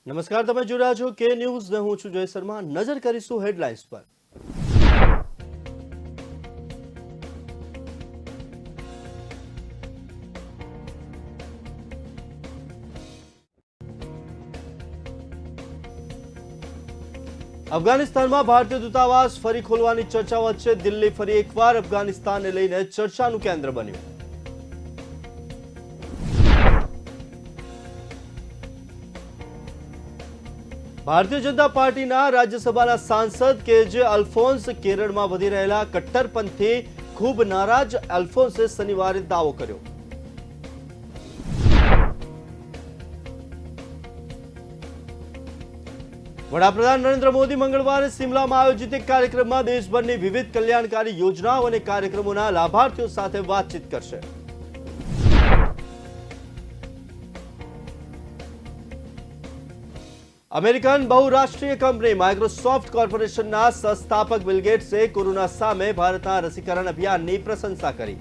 નમસ્કાર, તમે જોઈ રહ્યા છો કે ન્યૂઝ ને હું છું જય શર્મા। નજર કરીશું હેડલાઇન્સ પર। અફઘાનિસ્તાનમાં ભારતીય દૂતાવાસ ફરી ખોલવાની ચર્ચા વચ્ચે દિલ્હી ફરી એકવાર અફઘાનિસ્તાનને લઈને ચર્ચાનું કેન્દ્ર બન્યું। ભારતીય જનતા પાર્ટીના રાજ્યસભાના સાંસદ કેજે અલ્ફોન્સ કેરળમાં વધી રહેલા કટ્ટરપંથી ખૂબ નારાજ। અલ્ફોન્સે શનિવારે દાવો કર્યો। વડાપ્રધાન નરેન્દ્ર મોદી મંગળવારે શિમલામાં આયોજિત એક કાર્યક્રમમાં દેશભરની વિવિધ કલ્યાણકારી યોજનાઓ અને કાર્યક્રમોના લાભાર્થીઓ સાથે વાતચીત કરશે। અમેરિકન બહુરાષ્ટ્રીય કંપની માઇક્રોસોફ્ટ કોર્પોરેશનના સંસ્થાપક બિલ ગેટ્સે કોરોના સામે ભારતના રસીકરણ અભિયાનની પ્રશંસા કરી।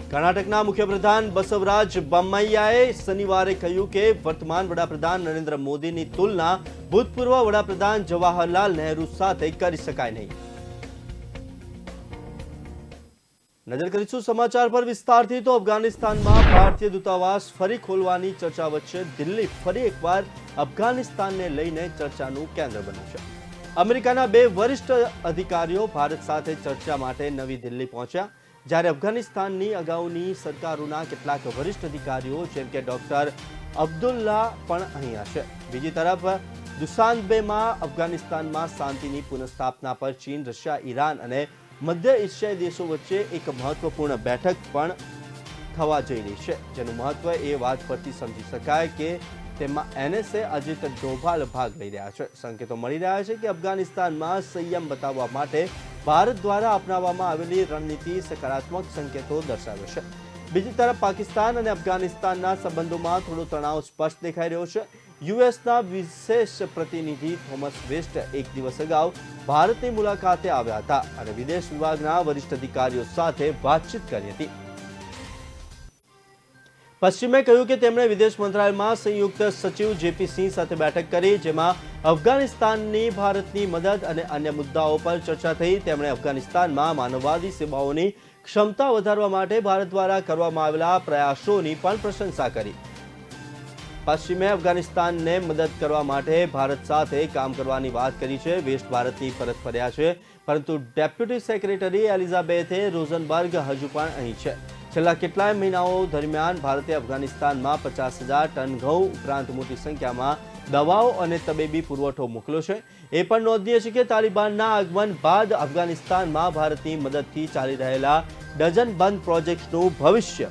કર્ણાટકના મુખ્યપ્રધાન બસવરાજ બોમ્મૈયાએ શનિવારે કહ્યું કે વર્તમાન વડાપ્રધાન નરેન્દ્ર મોદીની તુલના ભૂતપૂર્વ વડાપ્રધાન જવાહરલાલ નહેરુ સાથે કરી શકાય નહીં। નજર કરીશું સમાચાર પર વિસ્તારથી। તો અફઘાનિસ્તાનમાં ભારતીય દૂતાવાસ ફરી ખોલવાની ચર્ચા વચ્ચે દિલ્હી ફરી એકવાર અફઘાનિસ્તાનને લઈને ચર્ચાનું કેન્દ્ર બન્યું છે। અમેરિકાના બે વરિષ્ઠ અધિકારીઓ ભારત સાથે ચર્ચા માટે નવી દિલ્હી પહોંચ્યા, જ્યારે અફઘાનિસ્તાનની અગાઉની સરકારોના કેટલાક વરિષ્ઠ અધિકારીઓ જેમ કે ડોક્ટર અબ્દુલ્લા પણ અહીં હશે। બીજી તરફ દુશાનબેમાં અફઘાનિસ્તાનમાં શાંતિની પુનઃસ્થાપના પર ચીન, રશિયા, ઈરાન અને મધ્ય એશિયાઈ દેશો વચ્ચે એક મહત્વપૂર્ણ બેઠક પણ થવા જઈ રહી છે, જેનું મહત્વ એ વાત પરથી સમજી શકાય કે તેમાં એનએસએ અજીત ડોભાલ ભાગ લઈ રહ્યા છે। સંકેતો મળી રહ્યા છે કે અફઘાનિસ્તાનમાં સંયમ બતાવવા માટે ભારત દ્વારા અપનાવવામાં આવેલી રણનીતિ સકારાત્મક સંકેતો દર્શાવે છે। બીજી તરફ પાકિસ્તાન અને અફઘાનિસ્તાનના સંબંધોમાં થોડો તણાવ સ્પષ્ટ દેખાઈ રહ્યો છે। યુએસના વિશેષ પ્રતિનિધિ થોમસ વેસ્ટ એક દિવસ અગાઉ ભારતની મુલાકાતે આવ્યા હતા અને વિદેશ વિભાગના વરિષ્ઠ અધિકારીઓ સાથે વાતચીત કરી હતી। પશ્ચિમે કહ્યું કે તેમણે વિદેશ મંત્રાલયમાં સંયુક્ત સચિવ જેપી સિંહ સાથે બેઠક કરી, જેમાં અફઘાનિસ્તાનની ભારતની મદદ અને અન્ય મુદ્દાઓ પર ચર્ચા થઈ। તેમણે અફઘાનિસ્તાનમાં માનવવાદી સેવાઓની ક્ષમતા વધારવા માટે ભારત દ્વારા કરવામાં આવેલા પ્રયાસોની પણ પ્રશંસા કરી। પશ્ચિમે અફઘાનિસ્તાનને મદદ કરવા માટે ભારત સાથે કામ કરવાની વાત કરી છે। વેસ્ટ ભારતની પરત ફર્યા છે, પરંતુ ડેપ્યુટી સેક્રેટરી એલિઝાબેથે રોઝનબર્ગ હજુ પણ અહીં છે। છેલ્લા કેટલાય મહિનાઓ દરમિયાન ભારતે અફઘાનિસ્તાનમાં 50,000 ટન ઘઉં ઉપરાંત મોટી સંખ્યામાં દવાઓ અને તબીબી પુરવઠો મોકલ્યો છે। એ પણ નોંધનીય છે કે તાલિબાનના આગમન બાદ અફઘાનિસ્તાનમાં ભારતની મદદથી ચાલી રહેલા ડઝનબંધ પ્રોજેક્ટનું ભવિષ્ય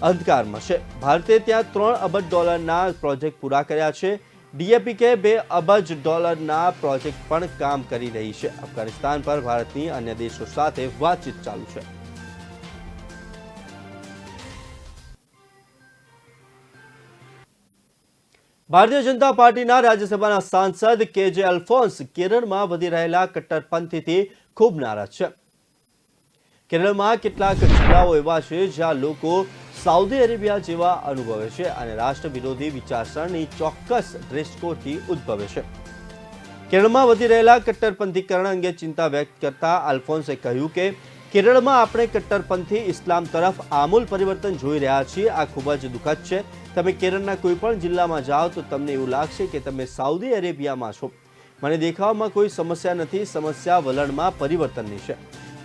અંધકારમાં છે। ભારતે ત્યાં $3 અબજ પ્રોજેક્ટ પૂરા કર્યા છે। ડીએપીકે $2 અબજ પ્રોજેક્ટ પણ કામ કરી રહી છે। અફઘાનિસ્તાન પર ભારતની અન્ય દેશો સાથે વાતચીત ચાલુ છે। ભારતીય જનતા પાર્ટીના રાજ્યસભાના સાંસદ કેજે અલ્ફોન્સ કેરળમાં વધી રહેલા કટ્ટરપંથીથી ખૂબ નારાજ છે। કેરળમાં કેટલાક જિલ્લાઓ એવા છે જ્યાં લોકો સાઉદી અરેબિયા જેવા અનુભવે છે અને રાષ્ટ્ર વિરોધી વિચારસરણી ચોક્કસ ડ્રેસકોડથી ઉદ્ભવે છે। કેરળમાં વધી રહેલા કટ્ટરપંથીકરણ અંગે ચિંતા વ્યક્ત કરતા અલ્ફોન્સે કહ્યું કે કેરળમાં આપણે કટ્ટરપંથી ઇસ્લામ તરફ આમૂલ પરિવર્તન જોઈ રહ્યા છીએ। આ ખૂબ જ દુઃખદ છે। તમે કેરળના કોઈ પણ જિલ્લામાં જાઓ તો તમને એવું લાગશે કે તમે સાઉદી અરેબિયામાં છો। મને દેખાવમાં કોઈ સમસ્યા નથી, સમસ્યા વલણમાં પરિવર્તનની છે।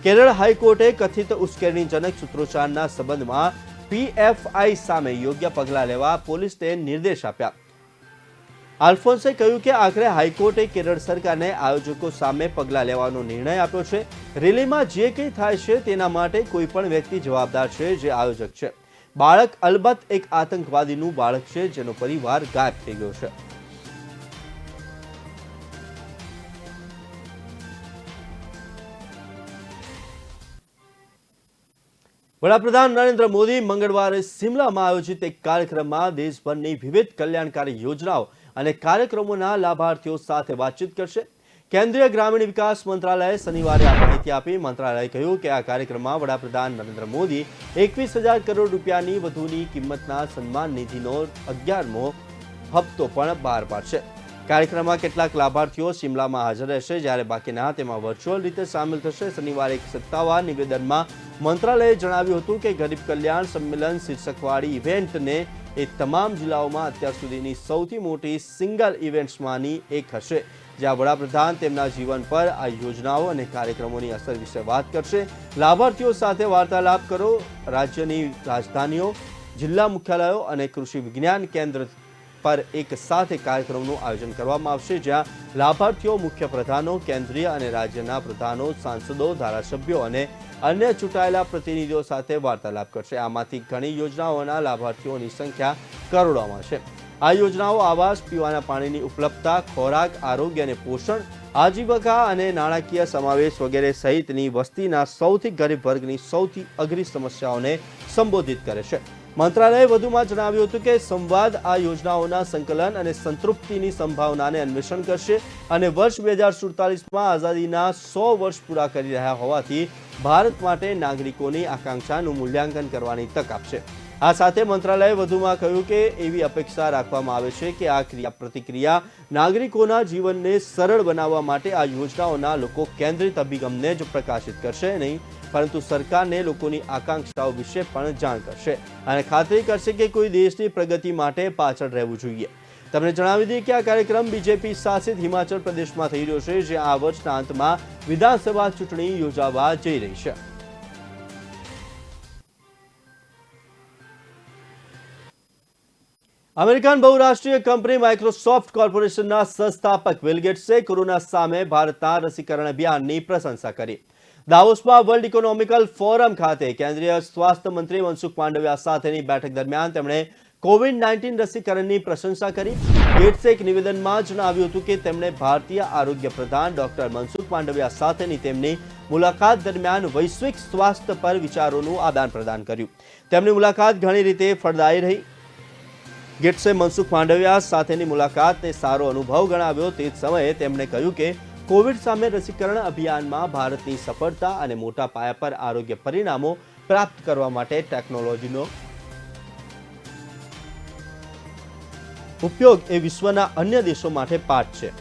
કેરળ હાઈકોર્ટે કથિત ઉશ્કેરણીજનક સૂત્રોચ્ચારના સંબંધમાં પીએફઆઈ સામે યોગ્ય પગલાં લેવા પોલીસને નિર્દેશ આપ્યા। અલ્ફોન્સે કહ્યું કે આખરે હાઈકોર્ટે કેરળ સરકારને આયોજકો સામે પગલાં લેવાનો નિર્ણય આપ્યો છે। રેલીમાં જે કંઈ થાય છે તેના માટે કોઈ પણ વ્યક્તિ જવાબદાર છે જે આયોજક છે। બાળક અલબત્ત એક આતંકવાદીનું બાળક છે જેનો પરિવાર ગાયબ થઈ ગયો છે। વડાપ્રધાન નરેન્દ્ર મોદી મંગળવારે શિમલામાં આયોજિત એક કાર્યક્રમમાં દેશભરની વિવિધ કલ્યાણકારી યોજનાઓ અને કાર્યક્રમોના લાભાર્થીઓ સાથે વાતચીત કરશે। કેન્દ્રીય ગ્રામીણ વિકાસ મંત્રાલયે શનિવારે આ માહિતી આપી. મંત્રાલયે કહ્યું કે આ કાર્યક્રમમાં વડાપ્રધાન નરેન્દ્ર મોદી 21,000 કરોડ રૂપિયાની વધુની કિંમતના સન્માન નિધિનો 11મો હપ્તો પણ બહાર પાડશે. કાર્યક્રમમાં કેટલાક લાભાર્થીઓ શિમલામાં હાજર રહેશે, જ્યારે બાકીના તેમાં વર્ચ્યુઅલ રીતે સામેલ થશે. શનિવારે એક સત્તાવાર નિવેદનમાં મંત્રાલયે જણાવ્યું હતું કે ગરીબ કલ્યાણ સંમેલન શીર્ષકવાળી ઇવેન્ટને એ તમામ જિલ્લાઓમાં અત્યાર સુધીની સૌથી મોટી સિંગલ ઇવેન્ટ્સમાંની એક હશે, જ્યાં વડાપ્રધાન તેમના જીવન પર આ યોજનાઓ અને કાર્યક્રમોની અસર વિશે વાત કરશે. લાભાર્થીઓ સાથે વાર્તાલાપ કરો. રાજ્યની રાજધાનીઓ, જિલ્લા મુખ્યાલયો અને કૃષિ વિજ્ઞાન કેન્દ્ર પર એક સાથે કાર્યક્રમનું આયોજન કરવામાં આવશે, જ્યાં લાભાર્થીઓ મુખ્ય પ્રધાનો, કેન્દ્રીય અને રાજ્યના પ્રધાનો, સાંસદો, ધારાસભ્યો અને અન્ય ચૂંટાયેલા પ્રતિનિધિઓ સાથે વાર્તાલાપ કરશે. આમાંથી ઘણી યોજનાઓના લાભાર્થીઓની સંખ્યા કરોડોમાં છે. આ યોજનાઓ આવાસ, પીવાના પાણીની ઉપલબ્ધતા, ખોરાક, આરોગ્ય અને પોષણ, આજીવિકા અને નાણાકીય સમાવેશ વગેરે સહિતની વસ્તીના સૌથી ગરીબ વર્ગની સૌથી અઘરી સમસ્યાઓને સંબોધિત કરે છે. મંત્રાલયે વધુમાં જણાવ્યું હતું કે સંવાદ આ યોજનાઓના સંકલન અને સંતૃપ્તિની સંભાવનાને અન્વેષણ કરશે અને વર્ષ 2047માં આઝાદીના 100 વર્ષ પૂરા કરી રહ્યા હોવાથી ભારત માટે નાગરિકોની આકાંક્ષાનું મૂલ્યાંકન કરવાની તક આપશે. આ સાથે મંત્રાલયે વધુમાં કહ્યું કે એવી અપેક્ષા રાખવામાં આવે છે કે આ ક્રિયા પ્રતિક્રિયા નાગરિકોના જીવનને સરળ બનાવવા માટે આ યોજનાઓના લોકો કેન્દ્રિત અભિગમને જ પ્રકાશિત કરશે નહીં, પરંતુ સરકારને લોકોની આકાંક્ષાઓ વિશે પણ જાણ કરશે અને ખાતરી કરશે કે કોઈ દેશની પ્રગતિ માટે પાછળ રહેવું જોઈએ. તમને જણાવી દઈએ કે આ કાર્યક્રમ બીજેપી શાસિત હિમાચલ પ્રદેશમાં થઈ રહ્યો છે, જે આ વર્ષના અંતમાં વિધાનસભા ચૂંટણી યોજાવા જઈ રહી છે. અમેરિકન બહુરાષ્ટ્રીય કંપની માઇક્રોસોફ્ટ કોર્પોરેશનના સંસ્થાપક બિલ ગેટ્સે કોરોના સામે ભારતના રસીકરણ અભિયાનની પ્રશંસા કરી. દાવોસમાં વર્લ્ડ ઇકોનોમિકલ ફોરમ ખાતે કેન્દ્રીય સ્વાસ્થ્ય મંત્રી મનસુખ માંડવિયા સાથેની બેઠક દરમિયાન તેમણે કોવિડ-19 રસીકરણની પ્રશંસા કરી. ગેટ્સે એક નિવેદનમાં જણાવ્યું હતું કે તેમણે ભારતીય આરોગ્ય પ્રધાન ડોક્ટર મનસુખ માંડવિયા સાથેની તેમની મુલાકાત દરમિયાન વૈશ્વિક સ્વાસ્થ્ય પર વિચારોનું આદાન પ્રદાન કર્યું. તેમની મુલાકાત ઘણી રીતે ફળદાયી રહી. ગેટ્સે મનસુખ માંડવિયા સાથેની મુલાકાતને સારો અનુભવ ગણાવ્યો. તે જ સમયે તેમણે કહ્યું કે કોવિડ સામે રસીકરણ અભિયાનમાં ભારતની સફળતા અને મોટા પાયા પર આરોગ્ય પરિણામો પ્રાપ્ત કરવા માટે ટેકનોલોજીનો ઉપયોગ એ વિશ્વના અન્ય દેશો માટે પાઠ છે.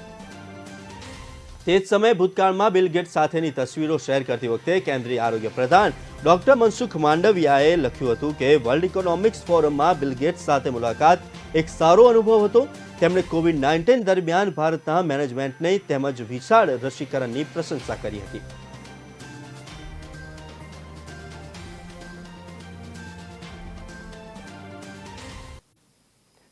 તે જ સમયે ભૂતકાળમાં બિલ ગેટ્સ સાથેની તસવીરો શેર કરતી વખતે કેન્દ્રીય આરોગ્ય પ્રધાન ડોક્ટર મનસુખ માંડવિયાએ લખ્યું હતું કે વર્લ્ડ ઇકોનોમિક્સ ફોરમમાં બિલ ગેટ્સ સાથે મુલાકાત એક સારો અનુભવ હતો. તેમણે કોવિડ-19 દરમિયાન ભારતના મેનેજમેન્ટને તેમજ વિશાળ રસીકરણની પ્રશંસા કરી હતી.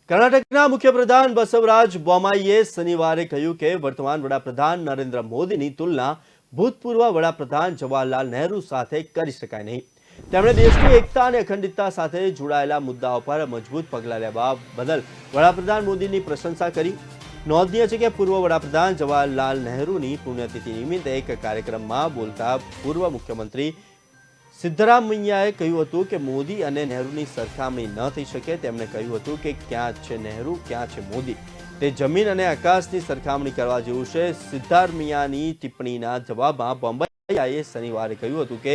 કર્ણાટકના મુખ્યપ્રધાન બસવરાજ બોમાઈએ શનિવારે કહ્યું કે વર્તમાન વડાપ્રધાન નરેન્દ્ર મોદીની તુલના ભૂતપૂર્વ વડાપ્રધાન જવાહરલાલ નહેરુ સાથે કરી શકાય નહીં. તેમણે દેશની એકતા અને અખંડિતતા સાથે જોડાયેલા મુદ્દાઓ પર મજબૂત પગલાં લેવા બદલ વડાપ્રધાન મોદીની પ્રશંસા કરી. નોંધનીય છે કે પૂર્વ વડાપ્રધાન જવાહરલાલ નહેરુની પુણ્યતિથિ નિમિત્તે એક કાર્યક્રમમાં બોલતા પૂર્વ મુખ્યમંત્રી સિદ્ધરામૈયાએ કહ્યું હતું કે મોદી અને નહેરુની સરખામણી ન થઈ શકે. તેમણે કહ્યું હતું કે ક્યાં છે નહેરુ, ક્યાં છે મોદી, તે જમીન અને આકાશની સરખામણી કરવા જેવું છે. સિદ્ધારમૈયાની ટિપ્પણીના જવાબમાં બોમ્બેયાએ શનિવારે કહ્યું હતું કે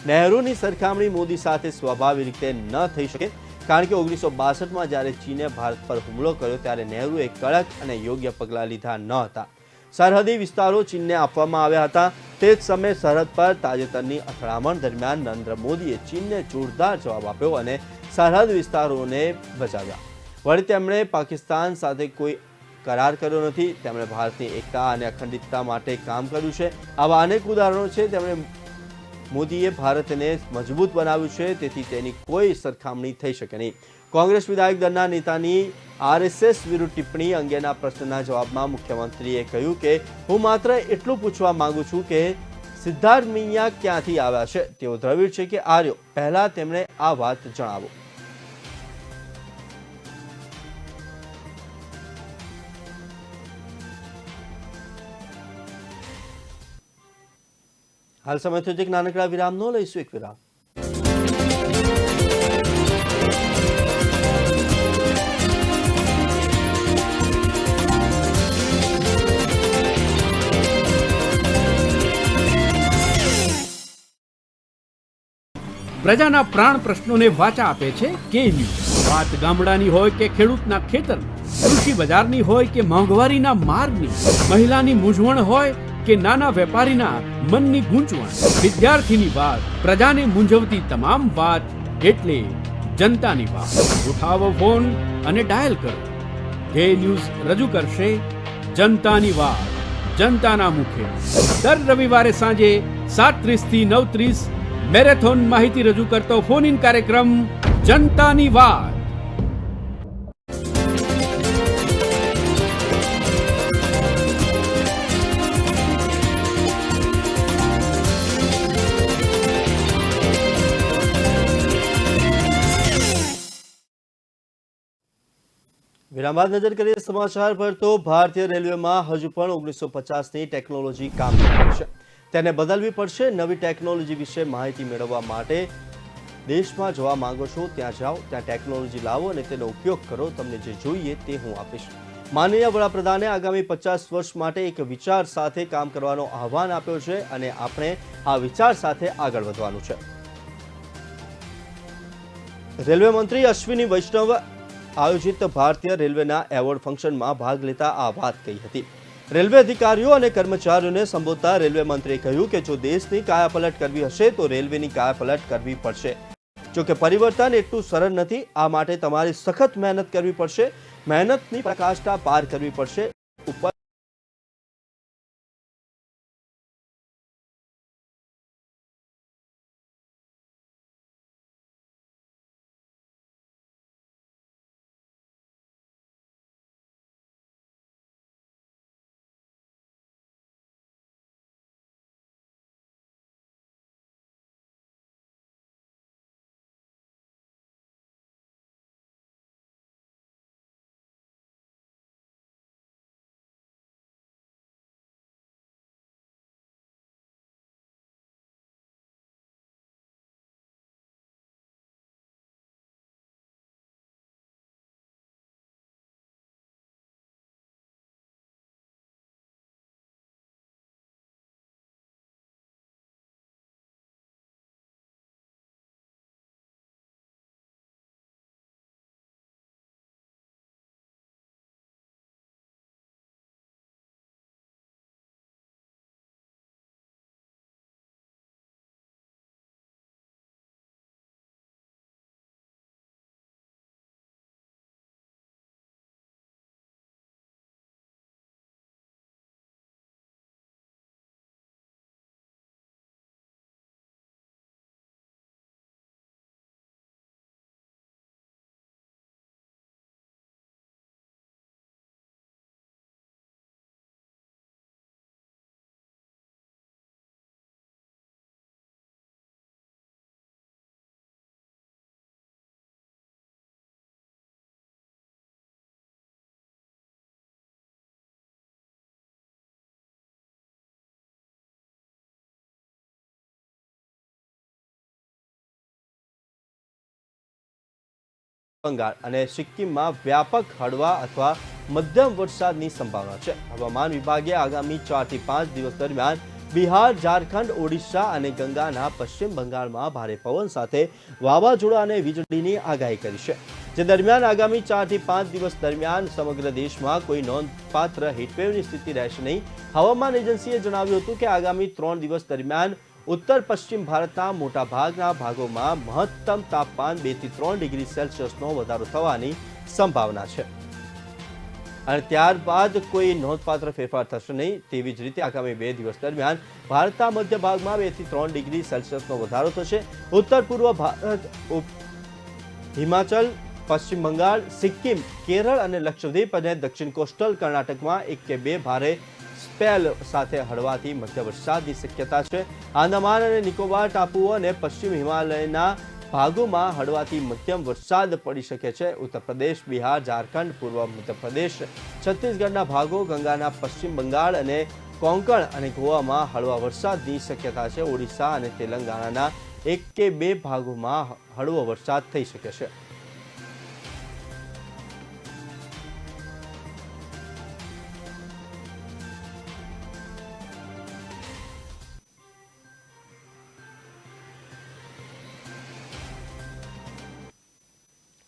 નહેરુની સરખામણી મોદી સાથે સ્વાભાવિક રીતે ન થઈ શકે, કારણ કે 1962માં જ્યારે ચીને ભારત પર હુમલો કર્યો ત્યારે નહેરુએ કડક અને યોગ્ય પગલાં લીધા ન હતા. સરહદી વિસ્તારો ચીનને આપવામાં આવ્યા હતા. તે જ સમયે સરહદ પર તાજેતરની અથડામણ દરમિયાન નરેન્દ્ર મોદીએ ચીનને જોરદાર જવાબ આપ્યો અને સરહદ વિસ્તારોને બચાવ્યા. વળી તેમણે પાકિસ્તાન સાથે કોઈ કરાર કર્યો નથી. તેમણે ભારતની એકતા અને અખંડિતતા માટે કામ કર્યું છે. આવા અનેક ઉદાહરણો છે. તેમણે મોદીએ ભારતને મજબૂત બનાવ્યું છે, તેથી તેની કોઈ સરખામણી થઈ શકે નહીં. કોંગ્રેસ વિધાયક દળના નેતાની આરએસએસ વિરુદ્ધ ટિપ્પણી અંગેના પ્રશ્નના જવાબમાં મુખ્યમંત્રીએ કહ્યું કે હું માત્ર એટલું પૂછવા માંગુ છું કે સિદ્ધારમૈયા ક્યાંથી આવ્યા છે, તેઓ દ્રવિડ છે કે આર્યો? પહેલા તેમણે આ વાત જણાવો. હાલ સમય થયો છે એક નાનકડા વિરામનો. લઈશું એક વિરામ. પ્રજાના પ્રાણ પ્રશ્નોને વાચા આપે છે કે ન્યૂઝ. વાત ગામડાની હોય કે ખેડૂતના ખેતરની, કૃષિ બજારની હોય કે મોંઘવારીના માર્ગની, મહિલાની મૂંઝવણ હોય કે નાના વેપારીના મનની ગૂંચવણ, વિદ્યાર્થીની વાત, પ્રજાને મૂંઝવતી તમામ વાત એટલે જનતાની વાત. ઉઠાવો ફોન અને ડાયલ કરો. જે ન્યૂઝ રજૂ કરશે જનતાની વાત, જનતાના મુખે. દર રવિવારે સાંજે 7:30 થી 9:30 મેરેથોન માહિતી રજૂ કરતો ફોન ઇન કાર્યક્રમ જનતાની વાત. વિરામ બાદ નજર કરીએ સમાચાર પર તો ભારતીય રેલવેમાં હજુ પણ 1950ની ટેકનોલોજી કામ કરી રહી છે. તેને બદલવી પડશે. નવી ટેકનોલોજી વિશે માહિતી મેળવવા માટે દેશમાં જવા માંગો છો ત્યાં જાઓ, ત્યાં ટેકનોલોજી લાવો અને તેનો ઉપયોગ કરો. તમને જે જોઈએ તે હું આપીશ. માનનીય વડાપ્રધાને આગામી 50 વર્ષ માટે એક વિચાર સાથે કામ કરવાનો આહવાન આપ્યો છે અને આપણે આ વિચાર સાથે આગળ વધવાનું છે. રેલવે મંત્રી અશ્વિની વૈષ્ણવ આયોજિત ભારતીય રેલવેના એવોર્ડ ફંક્શનમાં ભાગ લેતા આ વાત કહી હતી. રેલવે અધિકારીઓ અને કર્મચારીઓને સંબોધતા રેલવે મંત્રીએ કહ્યું કે જો દેશની કાયાપલટ કરવી હશે તો રેલવેની કાયાપલટ કરવી પડશે. જો કે પરિવર્તન એટલું સરળ નથી. આ માટે તમારે સખત મહેનત કરવી પડશે. મહેનતની પ્રકાષ્ઠા પાર કરવી પડશે. ઉપર બંગાળ અને સિક્કિમમાં વ્યાપક હળવા અથવા મધ્યમ વરસાદની સંભાવના છે. હવામાન વિભાગે આગામી 4 થી 5 દિવસ દરમિયાન બિહાર, ઝારખંડ, ઓડિશા અને ગંગાના પશ્ચિમ બંગાળમાં ભારે પવન સાથે વાવાઝોડા અને વીજળીની આગાહી કરી છે. જે દરમિયાન આગામી 4 થી 5 દિવસ દરમિયાન સમગ્ર દેશમાં કોઈ નોંધપાત્ર હીટવેવની સ્થિતિ રહેશે નહીં. હવામાન એજન્સીએ જણાવ્યું હતું કે આગામી 3 દિવસ દરમિયાન ઉત્તર પશ્ચિમ ભારતના મોટાભાગના ભાગોમાં મહત્તમ તાપમાન 2 થી 3 ડિગ્રી સેલ્સિયસનો વધારો થવાની સંભાવના છે અને ત્યારબાદ કોઈ નોંધપાત્ર ફેરફાર થશે નહીં. તેવી જ રીતે આગામી 2 દિવસ દરમિયાન ભારતના મધ્ય ભાગમાં 2 થી 3 ડિગ્રી સેલ્સિયસનો વધારો થશે. ઉત્તર પૂર્વ ભારત, હિમાચલ, પશ્ચિમ બંગાળ, સિક્કિમ, કેરળ અને લક્ષદ્વીપ અને દક્ષિણ કોસ્ટલ કર્ણાટકમાં 1 કે 2 ભારે સ્પેલ સાથે હળવાથી મધ્ય વરસાદની શક્યતા છે. આંદામાન અને નિકોબાર ટાપુઓ અને પશ્ચિમ હિમાલયના ભાગોમાં હળવાથી મધ્યમ વરસાદ પડી શકે છે. ઉત્તર પ્રદેશ, બિહાર, ઝારખંડ, પૂર્વ મધ્યપ્રદેશ, છત્તીસગઢના ભાગો, ગંગાના પશ્ચિમ બંગાળ અને કોંકણ અને ગોવામાં હળવા વરસાદની શક્યતા છે. ઓડિશા અને તેલંગાણાના 1 કે 2 ભાગોમાં હળવો વરસાદ થઈ શકે છે.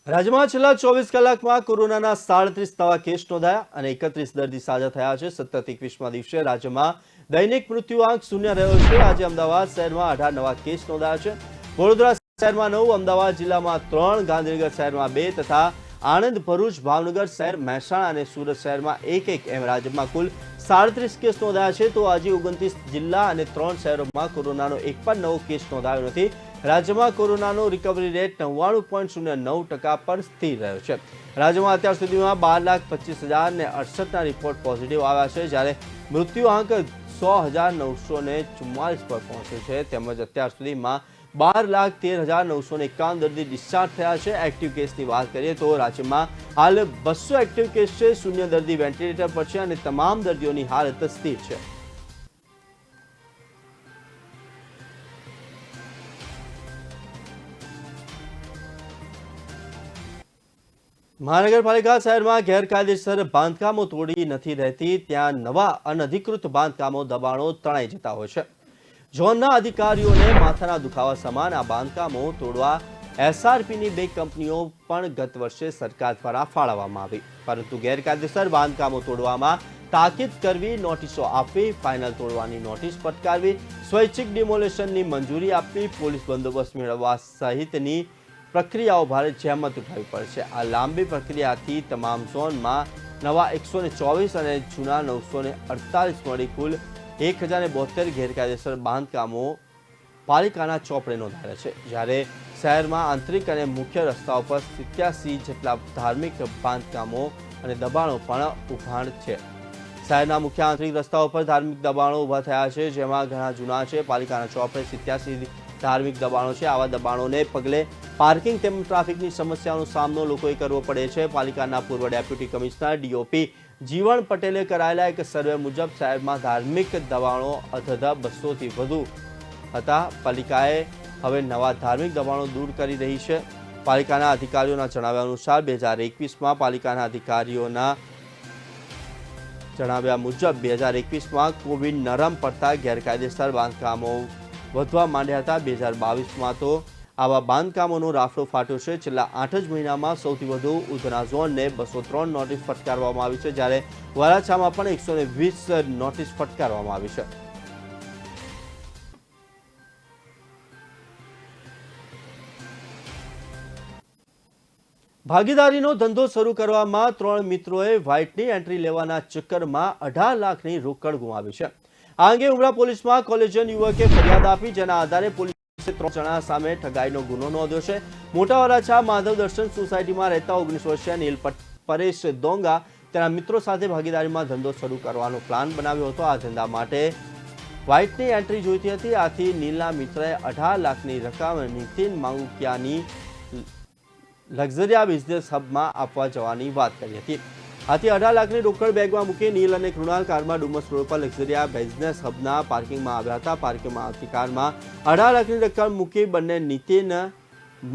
રાજ્યમાં છેલ્લા 24 કલાકમાં કોરોનાના 37 નવા કેસ નોંધાયા અને 31 દર્દી સાજા થયા છે. સતત 21મા દિવસે રાજ્યમાં દૈનિક મૃત્યુઆંક શૂન્ય રહ્યો છે. આજે અમદાવાદ શહેરમાં 18 નવા કેસ નોંધાયા છે. વડોદરા શહેરમાં 9, અમદાવાદ જિલ્લામાં 3, ગાંધીનગર શહેરમાં 2 તથા આણંદ, ભરૂચ, ભાવનગર શહેર, મહેસાણા અને સુરત શહેરમાં 1-1 એમ રાજ્યમાં કુલ 37 કેસ નોંધાયા છે. તો આજે 29 જિલ્લા અને 3 શહેરોમાં કોરોનાનો એક પણ નવો કેસ નોંધાયો નથી. રાજ્યમાં કોરોનાનો રિકવરી રેટ 99.09% પર સ્થિર રહ્યો છે. રાજ્યમાં અત્યાર સુધીમાં 12,25,068 રિપોર્ટ પોઝિટિવ આવ્યા છે, જ્યારે મૃત્યુઆંક 100,944 પર પહોંચ્યો છે. તેમજ અત્યાર સુધીમાં 12,13,951 દર્દી ડિસ્ચાર્જ થયા છે. એક્ટિવ કેસની વાત કરીએ તો રાજ્યમાં હાલ 200 એક્ટિવ કેસ છે. 0 દર્દી વેન્ટિલેટર પર છે અને તમામ દર્દીઓની હાલત સ્થિર છે. મહાનગરપાલિકા શહેરમાં ગેરકાયદેસર બાંધકામો તોડી નથી રહેતી, ત્યાં નવા અનધિકૃત બાંધકામો દબાણો તણાઈ જતા હોય છે. ઝોનના અધિકારીઓને માથાના દુખાવા સમાન આ બાંધકામો તોડવા એસઆરપીની 2 કંપનીઓ પણ ગત વર્ષે સરકાર દ્વારા ફાળવવામાં આવી, પરંતુ ગેરકાયદેસર બાંધકામો તોડવામાં તાકીદ કરવી, નોટિસો આપવી, ફાઇનલ તોડવાની નોટિસ ફટકારવી, સ્વૈચ્છિક ડિમોલેશનની મંજૂરી આપવી, પોલીસ બંદોબસ્ત મેળવવા સહિતની પ્રક્રિયાઓ ભારે જહેમત ઉઠાવવી પડશે. આ લાંબી પ્રક્રિયાથી તમામ ઝોનમાં નવા 124 અને જૂના 948 મળી કુલ 1072 ગેરકાયદેસર બાંધકામો પાલિકાના ચોપડે નોંધાયા છે, જ્યારે શહેરમાં આંતરિક અને મુખ્ય રસ્તાઓ પર 87 જેટલા ધાર્મિક બાંધકામો અને દબાણો પણ ઉભાણ છે. શહેરના મુખ્ય આંતરિક રસ્તાઓ પર ધાર્મિક દબાણો ઊભા થયા છે, જેમાં ઘણા જૂના છે. પાલિકાના ચોપડે 87 ધાર્મિક દબાણો છે. આવા દબાણોને પગલે પાર્કિંગ તેમજ ટ્રાફિકની સમસ્યાનો સામનો લોકોએ કરવો પડે છે. પાલિકાના પૂર્વ ડેપ્યુટી કમિશનર ડીઓપી જીવણ પટેલે કરાયેલા એક સર્વે મુજબ શહેરમાં ધાર્મિક દબાણો અધધા 200થી વધુ હતા. પાલિકાએ હવે નવા ધાર્મિક દબાણો દૂર કરી રહી છે. પાલિકાના અધિકારીઓના જણાવ્યા અનુસાર 2021માં પાલિકાના અધિકારીઓના જણાવ્યા મુજબ 2021માં કોવિડ નરમ પડતા ગેરકાયદેસર બાંધકામો વધવા માંડ્યા હતા. 2022માં તો આવા બાંધકામોનો રાફડો ફાટ્યો છે. છેલ્લા 8 જ મહિનામાં સૌથી વધુ ઉધના ઝોનને 203 નોટિસ ફટકારવામાં આવી છે, જ્યારે વરાછામાં પણ 120 નોટિસ ફટકારવામાં આવી છે. ભાગીદારીનો ધંધો શરૂ કરવામાં 3 મિત્રોએ વ્હાઇટની એન્ટ્રી લેવાના ચક્કરમાં 18 લાખની રોકડ ગુમાવી છે. આ અંગે ઉમરા પોલીસમાં કોલેજિયન યુવકે ફરિયાદ આપી, જેના આધારે પોલીસે 3 જણા સામે ઠગાઈનો ગુનો નોંધ્યો છે. મોટા વરાછા માધવ દર્શન સોસાયટીમાં રહેતા 19 વર્ષીય નીલ પરેશ દોંગા તેના મિત્રો સાથે ભાગીદારીમાં ધંધો શરૂ કરવાનો પ્લાન બનાવ્યો હતો. આ ધંધા માટે વ્હાઇટની એન્ટ્રી જોઈતી હતી. આથી નીલના મિત્રએ 18 લાખની રકમ નીતિન માંગુકિયાની લક્ઝરિયા બિઝનેસ હબમાં આપવા જવાની વાત કરી હતી. આથી 18 લાખની રોકડ બેગમાં મૂકી નીલ અને કૃણાલ કારમાં ડુમસ રોડ પર લક્ઝરિયા બિઝનેસ હબના પાર્કિંગમાં આવ્યા હતા. પાર્કિંગમાં આવતી કારમાં 18 લાખની રકમ મૂકી બંને નીતિન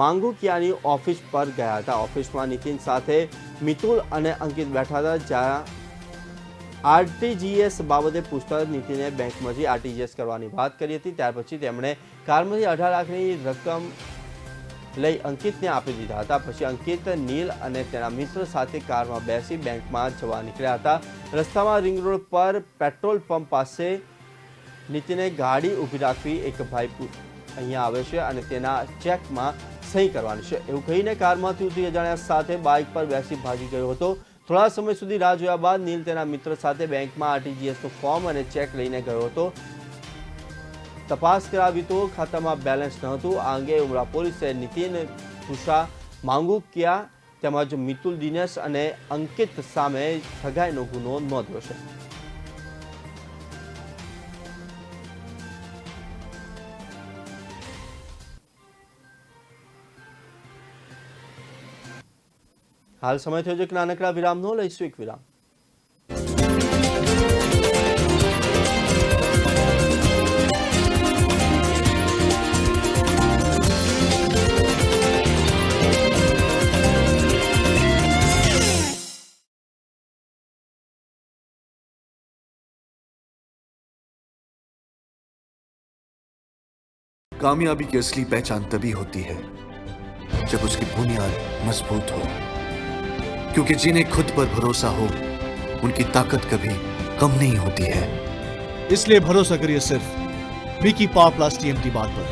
માંગુકિયાની ઓફિસ પર ગયા હતા. ઓફિસમાં નીતિન સાથે મિતુલ અને અંકિત બેઠા હતા, જ્યાં આરટીજીએસ બાબતે પૂછતા નીતિને બેંકમાંથી આરટીજીએસ કરવાની વાત કરી હતી. ત્યાર પછી તેમણે કારમાંથી 18 લાખની રકમ લઈ અંકિતને આપી દીધા હતા. પછી અંકિત, નીલ અને તેના મિત્ર સાથે કારમાં બેસી બેંકમાં જવા નીકળ્યા હતા. રસ્તામાં રિંગ રોડ પર પેટ્રોલ પંપ પાસે નીતિને ગાડી ઊભી રાખવી, એક ભાઈ અહીંયા આવે છે અને તેના ચેકમાં સહી કરવાની છે એવું કહીને કારમાંથી ઉતરી અજાણ્યા સાથે બાઇક પર બેસી ભાગી ગયો હતો. થોડા સમય સુધી રાહ જોયા બાદ નીલ તેના મિત્ર સાથે બેંકમાં આરટીજીએસનું ફોર્મ અને ચેક લઈને ગયો હતો. તપાસ કરાવી તો ખાતામાં બેલેન્સ ન હતું. આ અંગે ઉમરા પોલીસે નીતિન, તુષા માંગુકિયા તેમજ મિતુલ દિનેશ અને અંકિત સામે ઠગાઈનો ગુનો નોંધ્યો છે. હાલ સમય થયો છે એક નાનકડા વિરામનો. લઈશું એક વિરામ. कामयाबी की असली पहचान तभी होती है जब उसकी बुनियाद मजबूत हो, क्योंकि जिन्हें खुद पर भरोसा हो उनकी ताकत कभी कम नहीं होती है। इसलिए भरोसा करिए सिर्फ विकी पावर प्लस टीएमटी बात पर।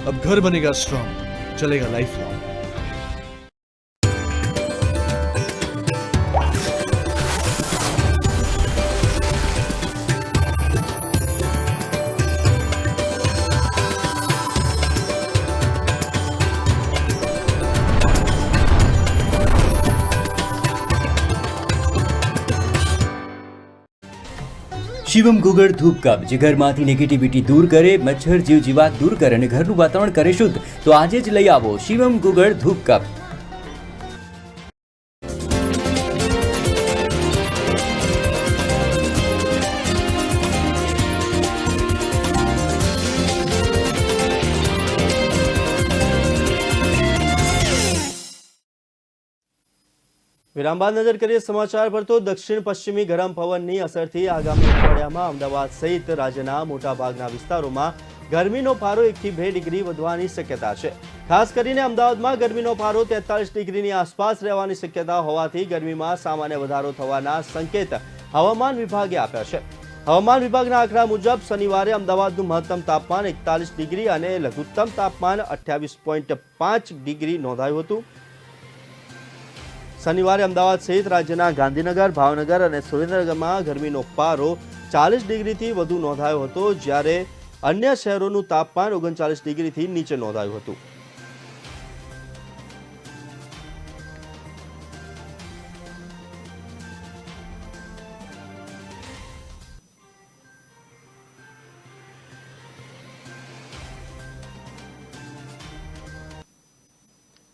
अब घर बनेगा स्ट्रांग, चलेगा लाइफ लॉन्ग। શિવમ ગુગળ ધૂપ કપ જે ઘરમાંથી નેગેટિવિટી દૂર કરે, મચ્છર જીવ જીવાત દૂર કરે અને ઘરનું વાતાવરણ કરે શુદ્ધ, તો આજે જ લઈ આવો શિવમ ગુગળ ધૂપ કપ। વિરામ બાદ નજર કરીએ સમાચાર પર તો દક્ષિણ પશ્ચિમી ગરમ પવનની અસરથી આગામી અઠવાડિયામાં અમદાવાદ સહિત રાજ્યના મોટાભાગના વિસ્તારોમાં ગરમીનો પારો 1 થી 2 ડિગ્રી વધવાની શક્યતા છે। ખાસ કરીને અમદાવાદમાં ગરમીનો પારો 43 ડિગ્રીની આસપાસ રહેવાની શક્યતા હોવાથી ગરમીમાં સામાન્ય વધારો થવાના સંકેત હવામાન વિભાગે આપ્યા છે। હવામાન વિભાગના આંકડા મુજબ શનિવારે અમદાવાદનું મહત્તમ તાપમાન 41 ડિગ્રી અને લઘુત્તમ તાપમાન 28.5 ડિગ્રી નોંધાયું હતું। શનિવારે અમદાવાદ સહિત રાજ્યના ગાંધીનગર, ભાવનગર અને સુરેન્દ્રનગરમાં ગરમીનો પારો 40 ડિગ્રીથી વધુ નોંધાયો હતો, જ્યારે અન્ય શહેરોનું તાપમાન 39 ડિગ્રીથી નીચે નોંધાયું હતું।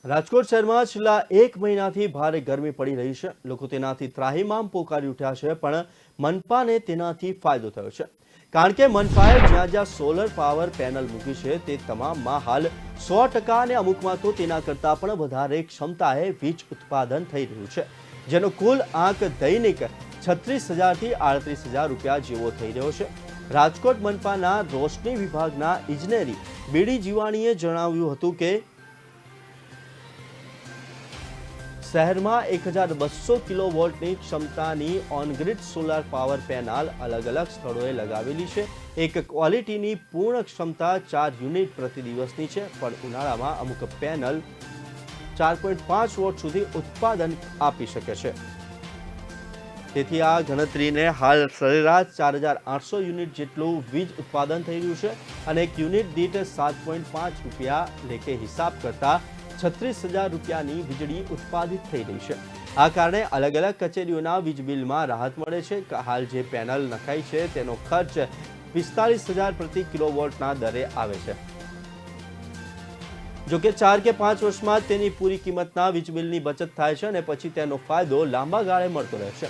રાજકોટ શહેરમાં છેલ્લા 1 મહિનાથી ભારે ગરમી પડી રહી છે। લોકો તેનાથી ત્રાહિમામ પોકારી ઉઠ્યા છે, પણ મનપાને તેનાથી ફાયદો થયો છે, કારણ કે મનપાએ જ્યાં જ્યાં સોલર પાવર પેનલ મૂકી છે તે તમામમાં હાલ 100% અને અમુકમાં તો તેના કરતાં પણ વધારે ક્ષમતાએ વીજ ઉત્પાદન થઈ રહ્યું છે, જેનો કુલ આંક દૈનિક 36,000 થી 38,000 રૂપિયા જેવો થઈ રહ્યો છે। રાજકોટ મનપાના રોશની વિભાગના ઇજનેરી બીડી જીવાણીએ જણાવ્યું હતું કે શહેરમાં 1200 કિલોવોલ્ટની ક્ષમતાની ઓનગ્રીડ સોલાર પાવર પેનલ અલગ અલગ સ્થળોએ લગાવેલી છે। એક ક્વોલિટીની પૂર્ણ ક્ષમતા 4 યુનિટ પ્રતિ દિવસની છે, પણ ઉનાળામાં અમુક પેનલ 4.5 વોટ સુધી ઉત્પાદન આપી શકે છે। તેથી આ ગણતરીને હાલ સરેરાશ 4,800 યુનિટ જેટલું વીજ ઉત્પાદન થઈ રહ્યું છે અને એક યુનિટ દીઠ 7.5 રૂપિયા લેખે હિસાબ કરતા 36,000 રૂપિયાની વીજળી ઉત્પાદિત થઈ રહી છે। આ કારણે અલગ અલગ કચેરીઓના વીજ બિલમાં રાહત મળે છે। હાલ જે પેનલ નખાઈ છે તેનો ખર્ચ 45,000 પ્રતિ કિલોવોટના દરે આવે છે। જો કે 4 કે 5 વર્ષમાં તેની પૂરી કિંમતના વીજ બિલની બચત થાય છે અને પછી તેનો ફાયદો લાંબા ગાળે મળતો રહેશે।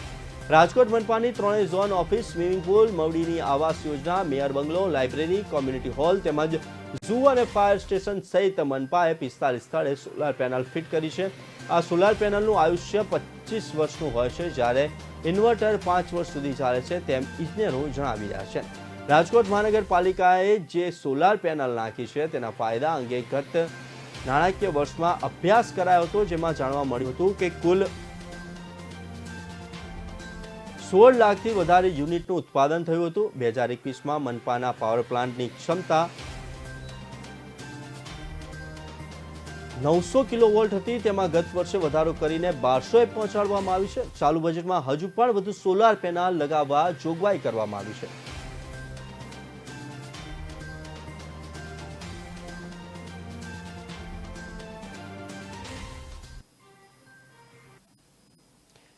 રાજકોટ મનપાની 3 ઝોન ઓફિસ, સ્વિમિંગ પુલ, મવડીની આવાસ યોજના, mayor bungalow, library, community hall તેમજ ઝૂ અને ફાયર સ્ટેશન સહિત મનપાએ 45 સ્થળે સોલાર પેનલ ફિટ કરી છે। આ સોલાર પેનલનું આયુષ્ય 25 વર્ષનું હોય છે, જ્યારે ઇન્વર્ટર 5 વર્ષ સુધી ચાલે છે, તેમ ઇજનેરો જણાવી રહ્યા છે। રાજકોટ મહાનગરપાલિકાએ જે સોલાર પેનલ નાખી છે તેના ફાયદા અંગે ગત નાણાકીય વર્ષમાં અભ્યાસ કરાયો હતો, જેમાં જાણવા મળ્યું હતું કે કુલ 16 લાખથી વધારે યુનિટનું ઉત્પાદન થયું હતું। 2021માં મનપાના પાવર પ્લાન્ટની ક્ષમતા 900 કિલોવોલ્ટ હતી, તેમાં ગત વર્ષે વધારો કરીને 1200 પહોંચાડવામાં આવી છે। ચાલુ બજેટમાં હજુ પણ વધુ સોલાર પેનલ લગાવવા જોગવાઈ કરવામાં આવી છે।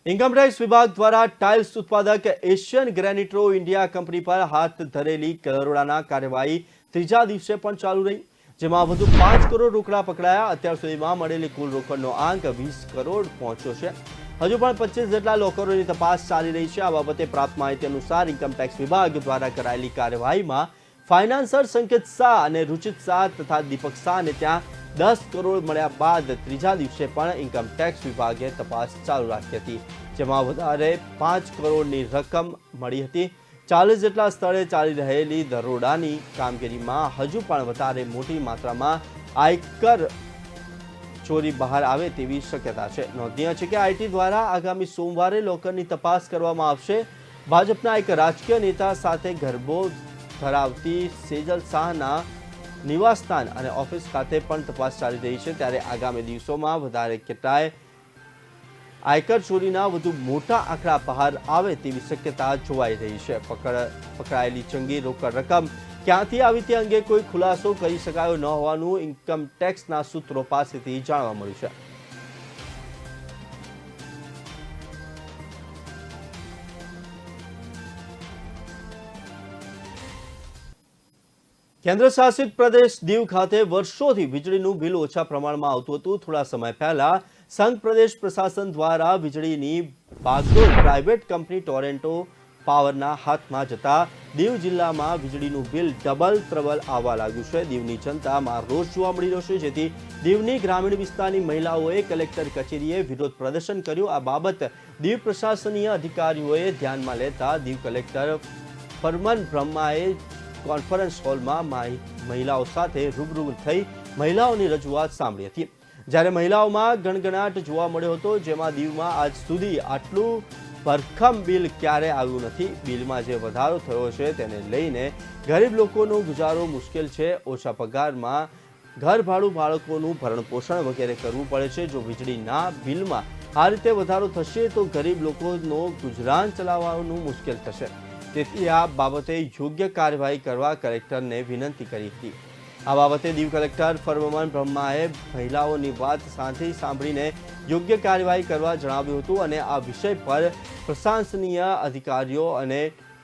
ઇન્કમ ટેક્સ વિભાગ દ્વારા ટાઇલ્સ ઉત્પાદક એશિયન ગ્રેનિટ્રો ઇન્ડિયા કંપની પર હાથ ધરેલી દરોડાના કાર્યવાહી ત્રીજા દિવસે પણ ચાલુ રહી, જેમાં વધુ 5 કરોડ રોકડા પકડાયા। અત્યાર સુધીમાં મળેલી કુલ રોકડનો આંક 20 કરોડ પહોંચ્યો છે। હજુ પણ 25 જેટલા લોકરોની તપાસ ચાલી રહી છે। આ બાબતે પ્રાપ્ત માહિતી અનુસાર ઇન્કમ ટેક્સ વિભાગ દ્વારા કરાયેલી કાર્યવાહીમાં ફાઇનાન્સર સંકેત શાહ અને રુચિત શાહ તથા દીપક શાહને ત્યાં 10 કરોડ મળ્યા બાદ ત્રીજા દિવસે પણ ઇન્કમ ટેક્સ વિભાગે તપાસ ચાલુ રાખી હતી, જેમાં વધારે 5 કરોડની રકમ મળી હતી। 40 જેટલા સ્થળે ચાલી રહેલી દરોડાની કામગીરીમાં હજુ પણ વધારે મોટી માત્રામાં આયકર ચોરી બહાર આવે તેવી શક્યતા છે. નોંધનીય છે કે આઈટી દ્વારા આગામી સોમવારે લોકરની તપાસ કરવામાં આવશે. ભાજપના એક રાજકીય નેતા સાથે ગરબો ધરાવતી સેજલ શાહના નિવાસસ્થાન અને ઓફિસ ખાતે પણ તપાસ ચાલી રહી છે. ત્યારે આગામી દિવસોમાં વધારે કેટલાય આયકર ચોરીના વધુ મોટા આંકડા બહાર આવે તેવી શક્યતા જોવાઈ રહી છે. પકડાયેલી જંગી રોકડ રકમ ક્યાંથી આવી તે અંગે કોઈ ખુલાસો કરી શકાયો ન હોવાનું ઇન્કમ ટેક્સના સૂત્રો પાસેથી જાણવા મળ્યું છે. કેન્દ્ર શાસિત પ્રદેશ દીવ ખાતે વર્ષોથી વીજળીનું બિલ ઓછા પ્રમાણમાં આવતું હતું. થોડા સમય પહેલા સંઘ પ્રદેશ પ્રશાસન દ્વારા વીજળીની બાગડોર પ્રાઇવેટ કંપની ટોરેન્ટો પાવરના હાથમાં જતા દીવ જિલ્લામાં વીજળીનું બિલ ડબલ ત્રબલ આવવા લાગ્યું છે. દીવની જનતામાં રોષ જોવા મળી રહ્યો છે, જેથી દીવની ગ્રામીણ વિસ્તારની મહિલાઓએ કલેક્ટર કચેરીએ વિરોધ પ્રદર્શન કર્યું. આ બાબત દીવ પ્રશાસનીય અધિકારીઓએ ધ્યાનમાં લેતા દીવ કલેક્ટર ફરમાન બ્રહ્માએ કોન્ફરન્સ હોલમાં મહિલાઓ સાથે રૂબરૂ થઈ મહિલાઓની રજૂઆત સાંભળી હતી. જ્યારે મહિલાઓમાં ગણગણાટ જોવા મળ્યો હતો, જેમાં દીવમાં આજ સુધી આટલું ભરખમ બિલ ક્યારે આવ્યું નથી. બિલમાં જે વધારો થયો છે તેને લઈને ગરીબ લોકોનો ગુજારો મુશ્કેલ છે. ઓછા પગારમાં ઘર ભાડું, બાળકોનું ભરણ પોષણ વગેરે કરવું પડે છે. જો વીજળીના બિલમાં આ રીતે વધારો થશે તો ગરીબ લોકોનો ગુજરાન ચલાવવાનું મુશ્કેલ થશે. તેથી આ બાબતે યોગ્ય કાર્યવાહી કરવા કલેક્ટરને વિનંતી કરી હતી. આ બાબતે દીવ કલેક્ટર ફરમાન બ્રહ્માએ મહિલાઓની વાત સાંભળીને યોગ્ય કાર્યવાહી કરવા જણાવ્યું હતું અને આ વિષય પર પ્રશાસનીય અધિકારીઓ અને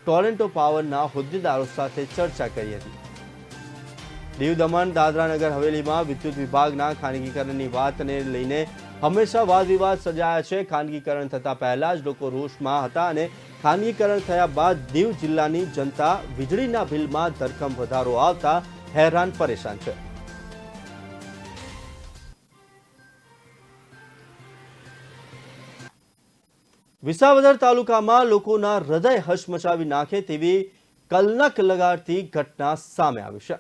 ટોરેન્ટો પાવરના હોદ્દેદારો સાથે ચર્ચા કરી હતી. દીવ દમણ દાદરા નગર હવેલીમાં વિદ્યુત વિભાગના ખાનગીકરણની વાતને લઈને હંમેશા વાદ વિવાદ સર્જાયા છે. ખાનગીકરણ થતા પહેલા જ લોકો રોષમાં હતા અને ખાનગીકરણ થયા બાદ દીવ જિલ્લાની જનતા વીજળીના બિલમાં ધરખમ વધારો આવતા હેરાન પરેશાન છે. વિસાવદર તાલુકામાં લોકોના હૃદય હચમચાવી નાખે તેવી કલનક લગાડતી ઘટના સામે આવી છે.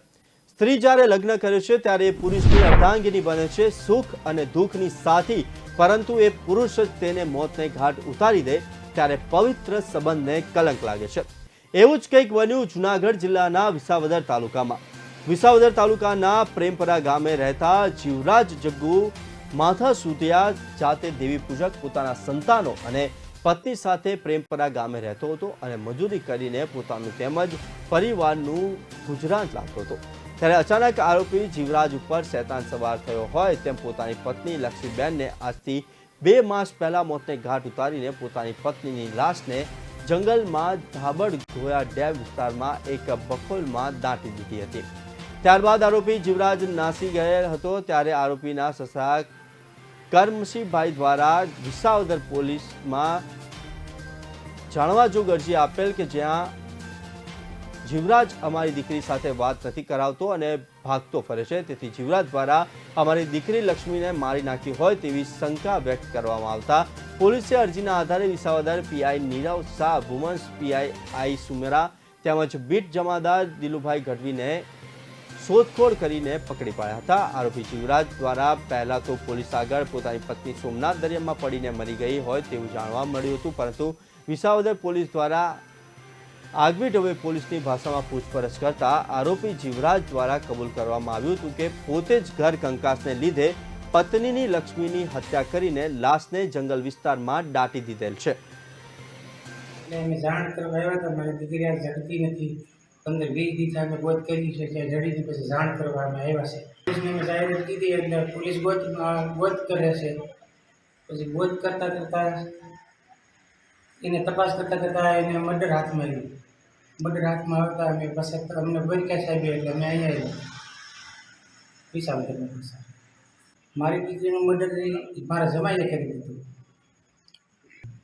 સ્ત્રી જ્યારે લગ્ન કરે છે ત્યારે પુરુષની અર્ધાંગીની બને છે, સુખ અને દુઃખની સાથી, પરંતુ એ પુરુષ જ તેને મોતને ઘાટ ઉતારી દે ત્યારે પવિત્ર સંબંધને કલંક લાગે છે. એવું જ કંઈક બન્યું જૂનાગઢ જિલ્લાના વિસાવદર તાલુકામાં. વિસાવદર તાલુકાના પ્રેમપરા ગામે રહેતા જીવરાજ જગ્ગુ માથા સુધિયા જાતે દેવી પૂજક પોતાના સંતાનો અને પત્ની સાથે પ્રેમપરા ગામે રહેતો હતો અને મજૂરી કરીને પોતાનું તેમજ પરિવારનું ગુજરાન લાવતો હતો. ત્યારે અચાનક આરોપી જીવરાજ ઉપર શૈતાન સવાર થયો હોય તેમ પોતાની પત્ની લક્ષ્મીબેનને આજથી 2 માસ પહેલા મોતને ઘાટ ઉતારીને પોતાની પત્નીની લાશને જંગલમાં ધાબડ ગોયા ડેમ વિસ્તારમાં એક બખોલમાં દાટી દીધી હતી. ત્યારબાદ આરોપી જીવરાજ નાસી ગયેલ હતો. ત્યારે આરોપીના સસરા કરમશીભાઈ દ્વારા વિસાવદર પોલીસમાં જાણવા જોગ અરજી આપેલ કે જ્યાં જીવરાજ અમારી દીકરી સાથે વાત નથી કરાવતો અને ભાગતો ફરે છે, તેથી જીવરાજ દ્વારા અમારી દીકરી લક્ષ્મીને મારી નાખી હોય તેવી શંકા વ્યક્ત કરવામાં આવતા પોલીસે અરજીના આધારે Visavadar PI Nirav Shah, women's PI I Sumera તેમજ બીટ જમાદાર દિલુભાઈ ગઢવીને શોધખોળ કરીને પકડી પાડ્યા હતા. આરોપી જીવરાજ દ્વારા પહેલા તો પોલીસ આગળ પોતાની પત્ની સોમનાથ દરિયામાં પડીને મરી ગઈ હોય તેવું જાણવા મળ્યું હતું, પરંતુ વિસાવદર પોલીસ દ્વારા આગવી ઢબે પોલીસની ભાષામાં પૂછપરછ કરતા આરોપી જીવરાજ દ્વારા કબૂલ કરવામાં આવ્યું હતું કે પોતે જ ઘર કંકાસને લીધે પત્નીની લક્ષ્મીની હત્યા કરીને લાશને જંગલ વિસ્તારમાં દાટી દીધેલ છે. જાણ કરવા આવ્યા હતા, મારી દીકરી આ જડતી નથી, 15-20 દિવસ અમે ગોત કરી છે, જડીની પછી જાણ કરવા અમે આવ્યા છે. પોલીસને મેં જાહેરાત કીધી એટલે પોલીસ ગોત કરે છે. પછી ગોત કરતા કરતા એને તપાસ કરતા કરતા એને મર્ડર હાથમાં આવ્યું. મર્ડર હાથમાં આવતા અમે પછી અમને બોલક્યા સાહેબ એટલે અમે અહીંયા આવ્યા વિસાવદરમાં પાસે. મારી દીકરીનું મર્ડર મારા જમાઈએ કરી દીધું.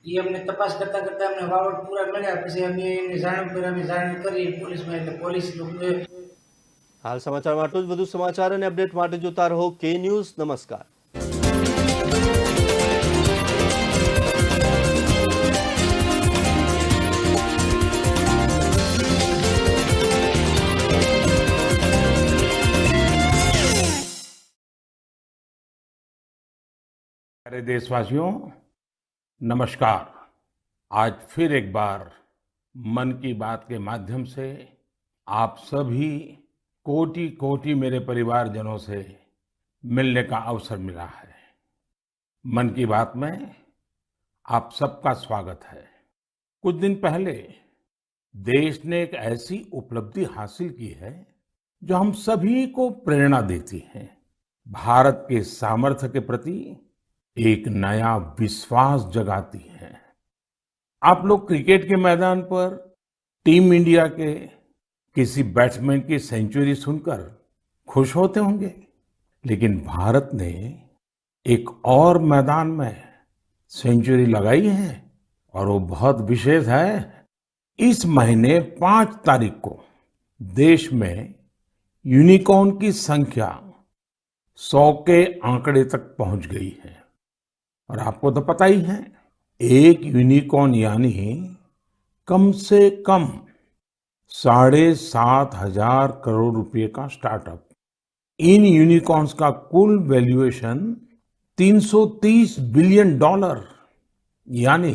એ અમને તપાસ કરતા કરતા અમને વાવડ પૂરા મળ્યા. પછી અમે એને જાણ કરી પોલીસમાં, એટલે પોલીસ લોકોએ. હાલ સમાચારમાં આટલું જ. વધુ સમાચાર અને અપડેટ માટે જોતા રહો કે ન્યૂઝ. નમસ્કાર. प्यारे देशवासियों, नमस्कार। आज फिर एक बार मन की बात के माध्यम से आप सभी कोटि कोटि मेरे परिवारजनों से मिलने का अवसर मिला है। मन की बात में आप सबका स्वागत है। कुछ दिन पहले देश ने एक ऐसी उपलब्धि हासिल की है जो हम सभी को प्रेरणा देती है। भारत के सामर्थ्य के प्रति एक नया विश्वास जगाती है। आप लोग क्रिकेट के मैदान पर टीम इंडिया के किसी बैट्समैन की सेंचुरी सुनकर खुश होते होंगे, लेकिन भारत ने एक और मैदान में सेंचुरी लगाई है और वो बहुत विशेष है। इस महीने 5 तारीख को देश में यूनिकॉर्न की संख्या 100 के आंकड़े तक पहुंच गई है। और आपको तो पता ही है, एक यूनिकॉर्न यानी कम से कम 7,500 करोड़ रुपए का स्टार्टअप। इन यूनिकॉर्न्स का कुल वैल्यूएशन $330 बिलियन यानी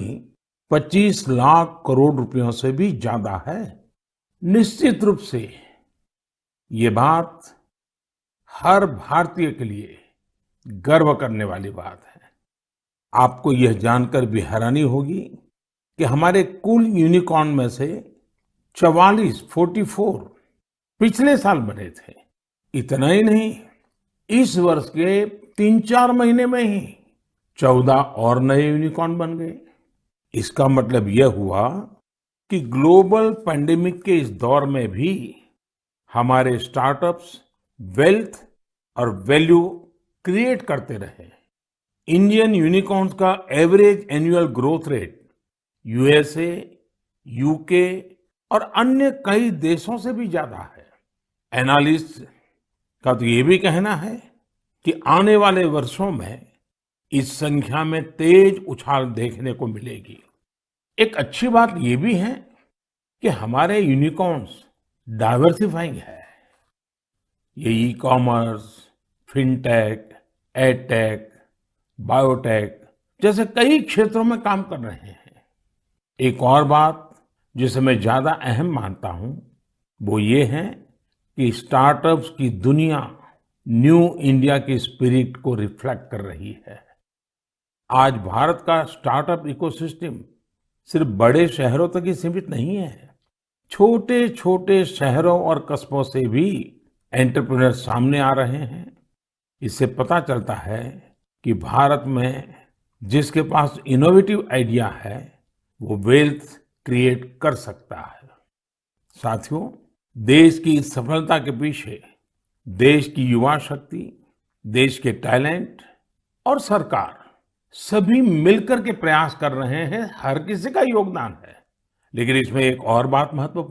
25 लाख करोड़ रुपयों से भी ज्यादा है। निश्चित रूप से ये बात हर भारतीय के लिए गर्व करने वाली बात है। आपको यह जानकर भी हैरानी होगी कि हमारे कुल यूनिकॉर्न में से 44 पिछले साल बने थे। इतना ही नहीं, इस वर्ष के 3-4 महीने में ही 14 और नए यूनिकॉर्न बन गए। इसका मतलब यह हुआ कि ग्लोबल पैंडेमिक के इस दौर में भी हमारे स्टार्टअप्स वेल्थ और वैल्यू क्रिएट करते रहे। इंडियन यूनिकॉर्न्स का average annual growth rate USA, UK और अन्य कई देशों से भी ज्यादा है। एनालिस्ट का तो ये भी कहना है कि आने वाले वर्षों में इस संख्या में तेज उछाल देखने को मिलेगी। एक अच्छी बात ये भी है कि हमारे यूनिकॉर्न्स डाइवर्सिफाइंग है। ये e commerce, fintech, edtech, biotech जैसे कई क्षेत्रों में काम कर रहे हैं। एक और बात जिसे मैं ज्यादा अहम मानता हूं वो ये है कि स्टार्टअप्स की दुनिया न्यू इंडिया की स्पिरिट को रिफ्लेक्ट कर रही है। आज भारत का स्टार्टअप इकोसिस्टम सिर्फ बड़े शहरों तक ही सीमित नहीं है। छोटे छोटे शहरों और कस्बों से भी एंटरप्रेन्योर सामने आ रहे हैं। इससे पता चलता है कि भारत में जिसके पास इनोवेटिव आइडिया है वो वेल्थ क्रिएट कर सकता है। साथियों, देश की इस सफलता के पीछे देश की युवा शक्ति, देश के टैलेंट और सरकार सभी मिलकर के प्रयास कर रहे हैं। हर किसी का योगदान है, लेकिन इसमें एक और बात महत्वपूर्ण